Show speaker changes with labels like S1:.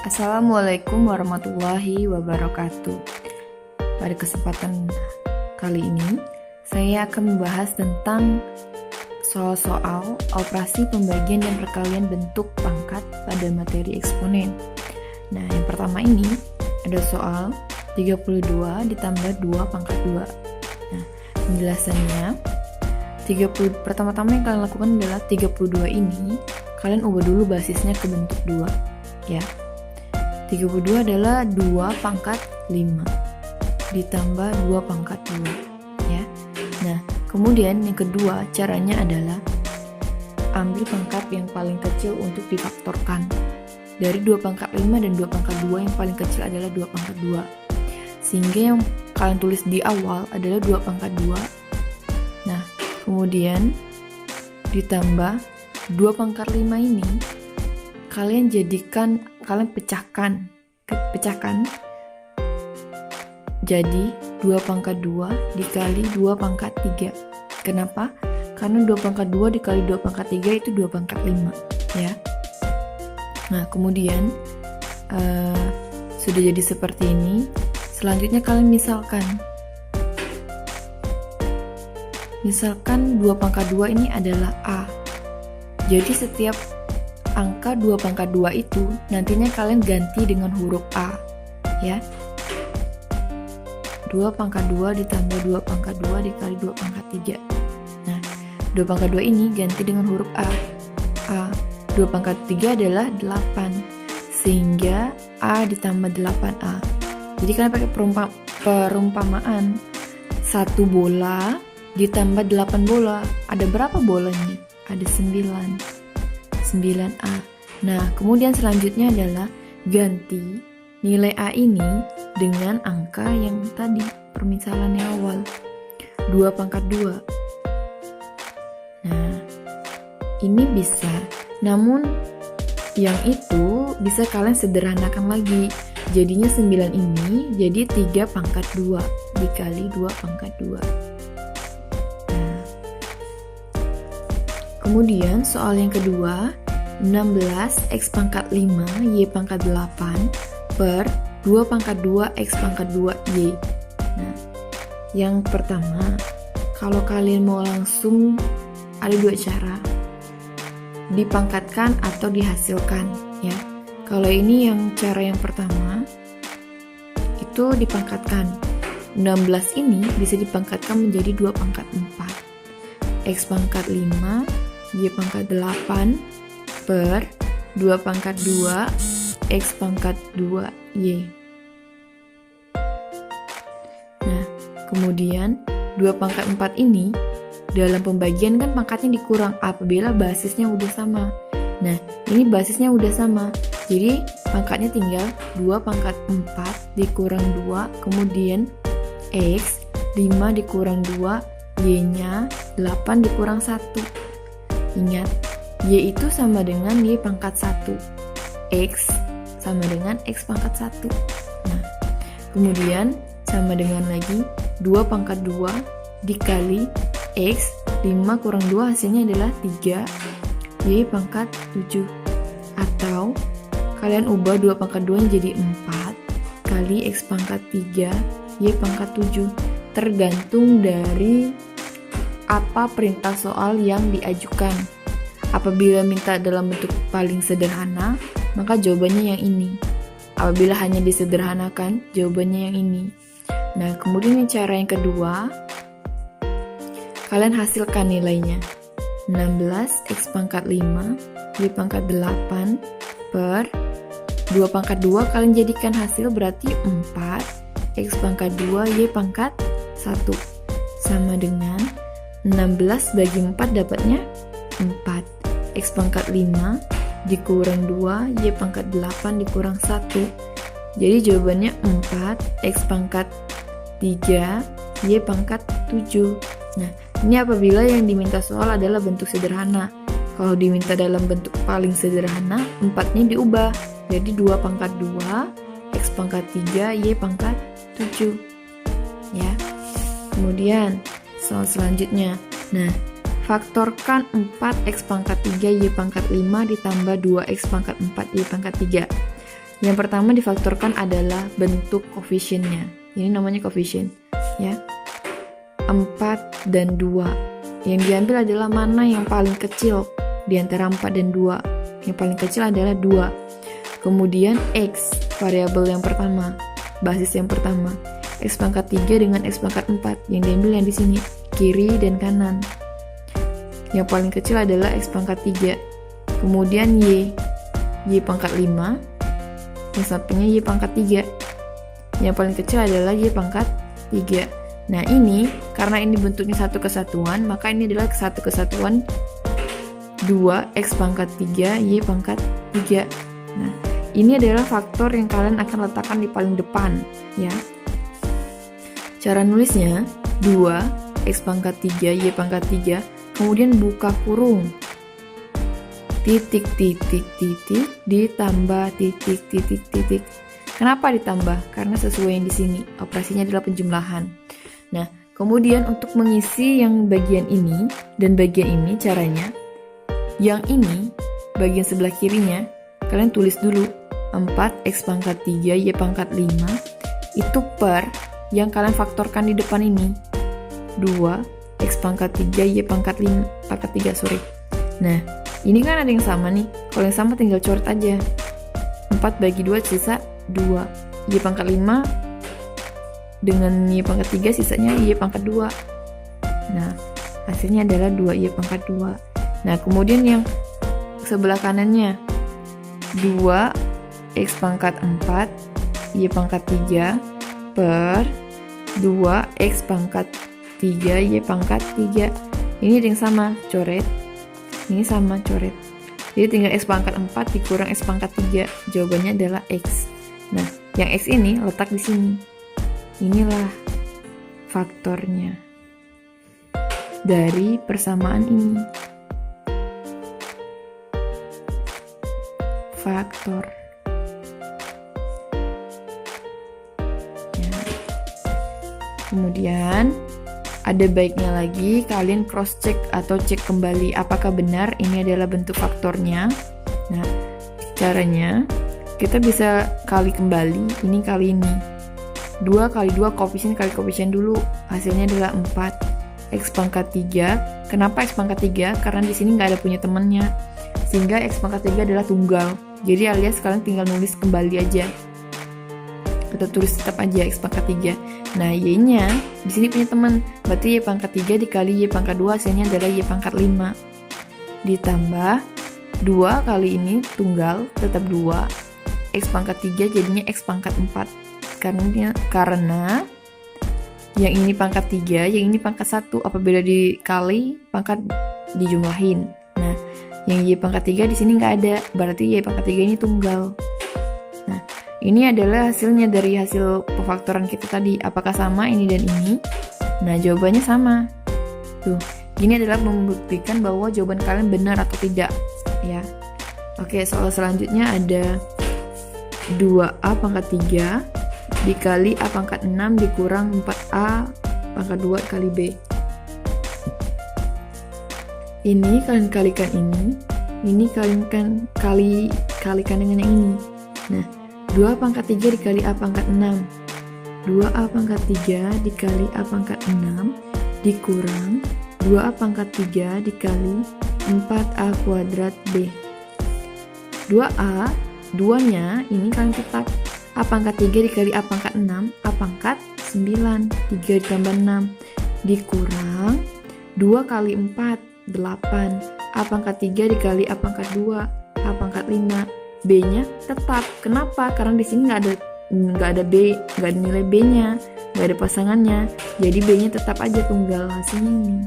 S1: Assalamualaikum warahmatullahi wabarakatuh. Pada kesempatan kali ini, saya akan membahas tentang soal-soal operasi pembagian dan perkalian bentuk pangkat pada materi eksponen. Nah, yang pertama ini ada soal 32 ditambah 2 pangkat 2. Nah, penjelasannya, pertama-tama yang kalian lakukan adalah 32 ini kalian ubah dulu basisnya ke bentuk 2 ya. 32 adalah 2 pangkat 5 ditambah 2 pangkat 2 ya. Nah, kemudian yang kedua caranya adalah ambil pangkat yang paling kecil untuk difaktorkan. Dari 2 pangkat 5 dan 2 pangkat 2 yang paling kecil adalah 2 pangkat 2. Sehingga yang kalian tulis di awal adalah 2 pangkat 2. Nah, kemudian ditambah 2 pangkat 5 ini kalian pecahkan jadi 2 pangkat 2 dikali 2 pangkat 3. Kenapa? Karena 2 pangkat 2 dikali 2 pangkat 3 itu 2 pangkat 5 ya. Nah, kemudian sudah jadi seperti ini. Selanjutnya kalian misalkan 2 pangkat 2 ini adalah A. Jadi setiap angka 2 pangkat 2 itu nantinya kalian ganti dengan huruf A ya. 2 pangkat 2 ditambah 2 pangkat 2 dikali 2 pangkat 3. Nah, 2 pangkat 2 ini ganti dengan huruf A. 2 pangkat 3 adalah 8. Sehingga A ditambah 8A. Jadi kalian pakai perumpamaan 1 bola ditambah 8 bola. Ada berapa bolanya? Ada 9A. Nah, kemudian selanjutnya adalah ganti nilai A ini dengan angka yang tadi permisalannya awal 2 pangkat 2. Nah, ini bisa, namun yang itu bisa kalian sederhanakan lagi. Jadinya 9 ini jadi 3 pangkat 2 dikali 2 pangkat 2. Nah, kemudian soal yang kedua, 16 X pangkat 5 Y pangkat 8 per 2 pangkat 2 X pangkat 2 Y. Nah, yang pertama, kalau kalian mau langsung, ada 2 cara, dipangkatkan atau dihasilkan ya. Kalau ini yang cara yang pertama itu dipangkatkan. 16 ini bisa dipangkatkan menjadi 2 pangkat 4 X pangkat 5 Y pangkat 8 per 2 pangkat 2 X pangkat 2 Y. Nah, kemudian 2 pangkat 4 ini dalam pembagian kan pangkatnya dikurang apabila basisnya udah sama. Nah, ini basisnya udah sama. Jadi pangkatnya tinggal 2 pangkat 4 dikurang 2, kemudian X 5 dikurang 2, Y-nya 8 dikurang 1. Ingat, Y itu sama dengan Y pangkat 1. X sama dengan X pangkat 1. Nah, kemudian sama dengan lagi 2 pangkat 2 dikali X 5 kurang 2 hasilnya adalah 3 Y pangkat 7. Atau kalian ubah 2 pangkat 2 jadi 4 kali X pangkat 3 Y pangkat 7. Tergantung dari apa perintah soal yang diajukan. Apabila minta dalam bentuk paling sederhana, maka jawabannya yang ini. Apabila hanya disederhanakan, jawabannya yang ini. Nah, kemudian cara yang kedua, kalian hasilkan nilainya. 16 X pangkat 5 Y pangkat 8 per 2 pangkat 2 kalian jadikan hasil berarti 4 X pangkat 2 Y pangkat 1 sama dengan 16 bagi 4 dapatnya 4 X pangkat 5 dikurang 2 Y pangkat 8 dikurang 1. Jadi jawabannya 4 X pangkat 3 Y pangkat 7. Nah, ini apabila yang diminta soal adalah bentuk sederhana. Kalau diminta dalam bentuk paling sederhana, 4-nya diubah jadi 2 pangkat 2 X pangkat 3 Y pangkat 7 ya. Kemudian soal selanjutnya, nah, faktorkan 4 X pangkat 3 Y pangkat 5 ditambah 2 X pangkat 4 Y pangkat 3. Yang pertama difaktorkan adalah bentuk koefisiennya. Ini namanya koefisien, ya. 4 dan 2. Yang diambil adalah mana yang paling kecil di antara 4 dan 2. Yang paling kecil adalah 2. Kemudian X, variabel yang pertama, basis yang pertama. X pangkat 3 dengan X pangkat 4. Yang diambil yang di sini, kiri dan kanan. Yang paling kecil adalah X pangkat 3. Kemudian Y pangkat 5. Yang sampingnya Y pangkat 3. Yang paling kecil adalah Y pangkat 3. Nah ini, karena ini bentuknya satu kesatuan, maka ini adalah satu kesatuan 2X pangkat 3, Y pangkat 3. Nah, ini adalah faktor yang kalian akan letakkan di paling depan, ya. Cara nulisnya, 2X pangkat 3, Y pangkat 3, kemudian buka kurung. Titik, titik, titik, ditambah titik, titik, titik. Kenapa ditambah? Karena sesuai yang di sini, operasinya adalah penjumlahan. Nah, kemudian untuk mengisi yang bagian ini dan bagian ini caranya, yang ini, bagian sebelah kirinya, kalian tulis dulu 4X pangkat 3, Y pangkat 5, itu per yang kalian faktorkan di depan ini, 2X pangkat 3, Y pangkat 3, sorry. Nah, ini kan ada yang sama nih, kalau yang sama tinggal coret aja, 4 bagi 2 sisa 2, Y pangkat 5 dengan Y pangkat 3 sisanya Y pangkat 2. Nah, hasilnya adalah 2Y pangkat 2. Nah, kemudian yang sebelah kanannya 2X pangkat 4 Y pangkat 3 per 2X pangkat 3 Y pangkat 3. Ini yang sama, coret. Ini sama, coret. Jadi tinggal X pangkat 4 dikurang X pangkat 3. Jawabannya adalah X. Nah, yang X ini letak di sini. Inilah faktornya dari persamaan ini. Faktor. Ya. Kemudian ada baiknya lagi kalian cross check atau cek kembali apakah benar ini adalah bentuk faktornya. Nah, caranya kita bisa kali kembali ini kali ini. 2 kali 2 koefisien kali koefisien dulu, hasilnya adalah 4 X pangkat 3. Kenapa X pangkat 3? Karena di sini nggak ada punya temannya, sehingga X pangkat 3 adalah tunggal. Jadi alias kalian tinggal nulis kembali aja atau tulis tetap aja X pangkat 3. Nah, Y nya di sini punya teman, berarti Y pangkat 3 dikali Y pangkat 2 hasilnya adalah Y pangkat 5 ditambah 2 kali ini tunggal tetap 2 X pangkat 3 jadinya X pangkat 4. Karena yang ini pangkat 3, yang ini pangkat 1. Apabila dikali, pangkat dijumlahin. Nah, yang Y pangkat 3 di sini nggak ada, berarti Y pangkat 3 ini tunggal. Nah, ini adalah hasilnya dari hasil pemfaktoran kita tadi. Apakah sama ini dan ini? Nah, jawabannya sama. Tuh, ini adalah membuktikan bahwa jawaban kalian benar atau tidak, ya. Oke, soal selanjutnya ada 2A pangkat 3 dikali A pangkat 6 dikurang 4A pangkat 2 kali B. Ini kalian kalikan ini kalikan dengan yang ini. Nah, 2A pangkat 3 dikali A pangkat 6. 2A pangkat 3 dikali A pangkat 6 dikurang 2A pangkat 3 dikali 4A kuadrat B. 2A, 2-nya ini kalian tetap. A pangkat 3 dikali A pangkat 6, A pangkat 9, 3 ditambah 6, dikurang 2 kali 4, 8, A pangkat 3 dikali A pangkat 2, A pangkat 5, B-nya tetap. Kenapa? Karena di sini nggak ada B, nggak ada nilai B-nya, nggak ada pasangannya, jadi B-nya tetap aja tunggal, hasilnya ini.